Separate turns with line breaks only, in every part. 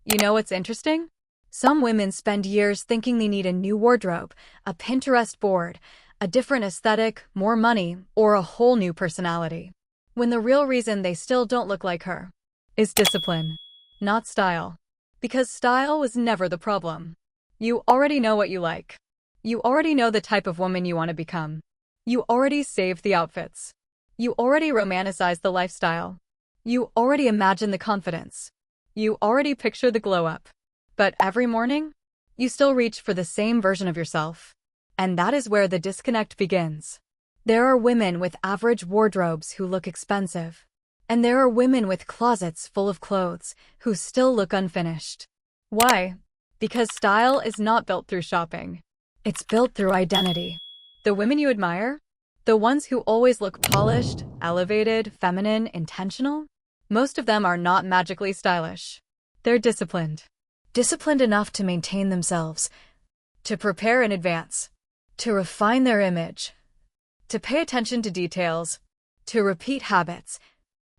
You know what's interesting? Some women spend years thinking they need a new wardrobe, a Pinterest board, a different aesthetic, more money, or a whole new personality, when the real reason they still don't look like her is discipline, not style. Because style was never the problem. You already know what you like. You already know the type of woman you want to become. You already saved the outfits. You already romanticize the lifestyle. You already imagine the confidence. You already picture the glow up. But every morning, you still reach for the same version of yourself. And that is where the disconnect begins. There are women with average wardrobes who look expensive. And there are women with closets full of clothes who still look unfinished. Why? Because style is not built through shopping. It's built through identity. The women you admire? The ones who always look polished, elevated, feminine, intentional? Most of them are not magically stylish. They're disciplined. Disciplined enough to maintain themselves, to prepare in advance, to refine their image, to pay attention to details, to repeat habits,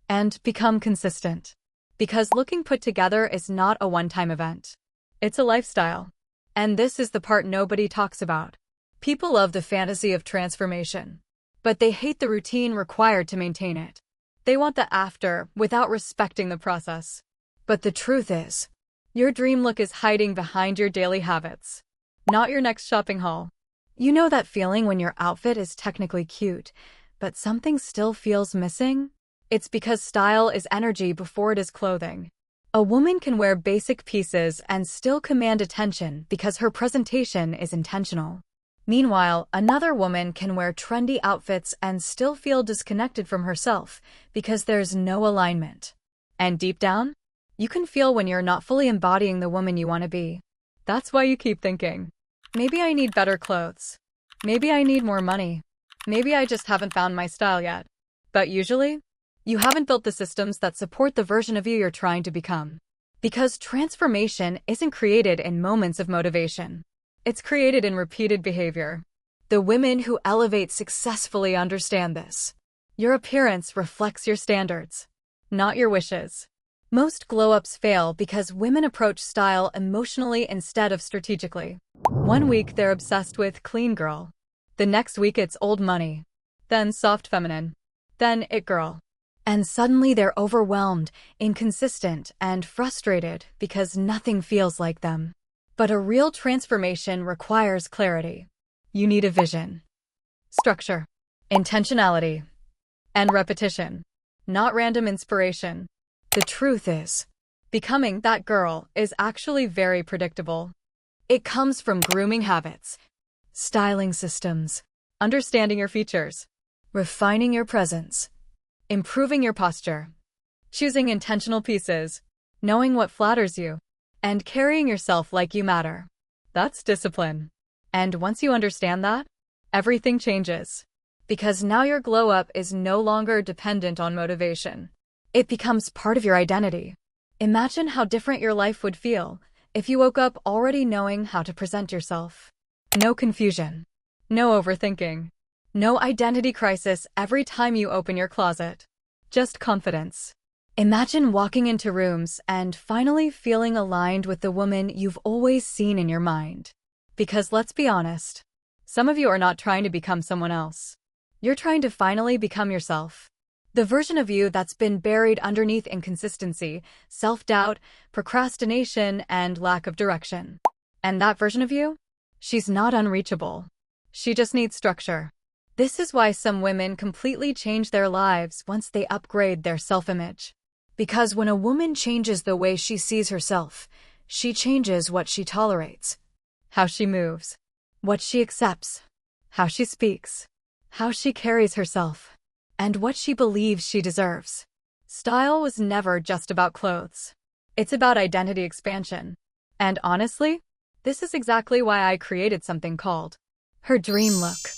and become consistent. Because looking put together is not a one-time event. It's a lifestyle. And this is the part nobody talks about. People love the fantasy of transformation, but they hate the routine required to maintain it. They want the after without respecting the process. But the truth is, your dream look is hiding behind your daily habits, not your next shopping haul. You know that feeling when your outfit is technically cute, but something still feels missing? It's because style is energy before it is clothing. A woman can wear basic pieces and still command attention because her presentation is intentional. Meanwhile, another woman can wear trendy outfits and still feel disconnected from herself because there's no alignment. And deep down, you can feel when you're not fully embodying the woman you want to be. That's why you keep thinking, maybe I need better clothes. Maybe I need more money. Maybe I just haven't found my style yet. But usually, you haven't built the systems that support the version of you you're trying to become. Because transformation isn't created in moments of motivation. It's created in repeated behavior. The women who elevate successfully understand this. Your appearance reflects your standards, not your wishes. Most glow-ups fail because women approach style emotionally instead of strategically. One week they're obsessed with clean girl. The next week it's old money. Then soft feminine. Then it girl. And suddenly they're overwhelmed, inconsistent, and frustrated because nothing feels like them. But a real transformation requires clarity. You need a vision, structure, intentionality, and repetition, not random inspiration. The truth is, becoming that girl is actually very predictable. It comes from grooming habits, styling systems, understanding your features, refining your presence, improving your posture, choosing intentional pieces, knowing what flatters you, and carrying yourself like you matter. That's discipline. And once you understand that, everything changes. Because now your glow up is no longer dependent on motivation. It becomes part of your identity. Imagine how different your life would feel if you woke up already knowing how to present yourself. No confusion. No overthinking. No identity crisis every time you open your closet. Just confidence. Imagine walking into rooms and finally feeling aligned with the woman you've always seen in your mind. Because let's be honest, some of you are not trying to become someone else. You're trying to finally become yourself. The version of you that's been buried underneath inconsistency, self-doubt, procrastination, and lack of direction. And that version of you? She's not unreachable. She just needs structure. This is why some women completely change their lives once they upgrade their self-image. Because when a woman changes the way she sees herself, she changes what she tolerates, how she moves, what she accepts, how she speaks, how she carries herself, and what she believes she deserves. Style was never just about clothes. It's about identity expansion. And honestly, this is exactly why I created something called Her Dream Look.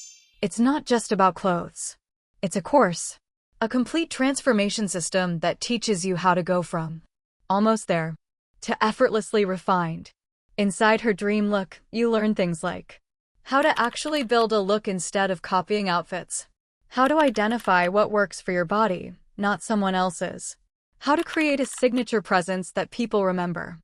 It's not just about clothes. It's a course. A complete transformation system that teaches you how to go from almost there to effortlessly refined. Inside Her Dream Look, you learn things like how to actually build a look instead of copying outfits, how to identify what works for your body, not someone else's, how to create a signature presence that people remember,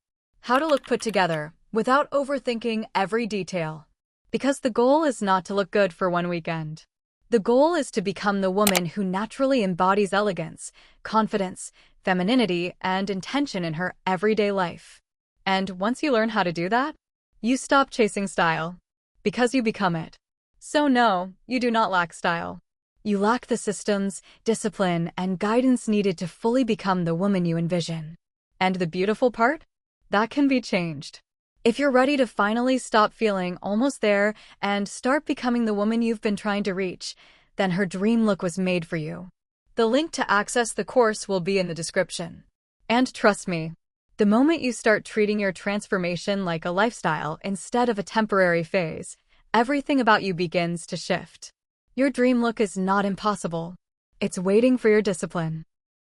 How to look put together without overthinking every detail. Because the goal is not to look good for one weekend. The goal is to become the woman who naturally embodies elegance, confidence, femininity, and intention in her everyday life. And once you learn how to do that, you stop chasing style. Because you become it. So no, you do not lack style. You lack the systems, discipline, and guidance needed to fully become the woman you envision. And the beautiful part? That can be changed. If you're ready to finally stop feeling almost there and start becoming the woman you've been trying to reach, then her dream look was made for you. The link to access the course will be in the description. And trust me, the moment you start treating your transformation like a lifestyle instead of a temporary phase, everything about you begins to shift. Your dream look is not impossible. It's waiting for your discipline.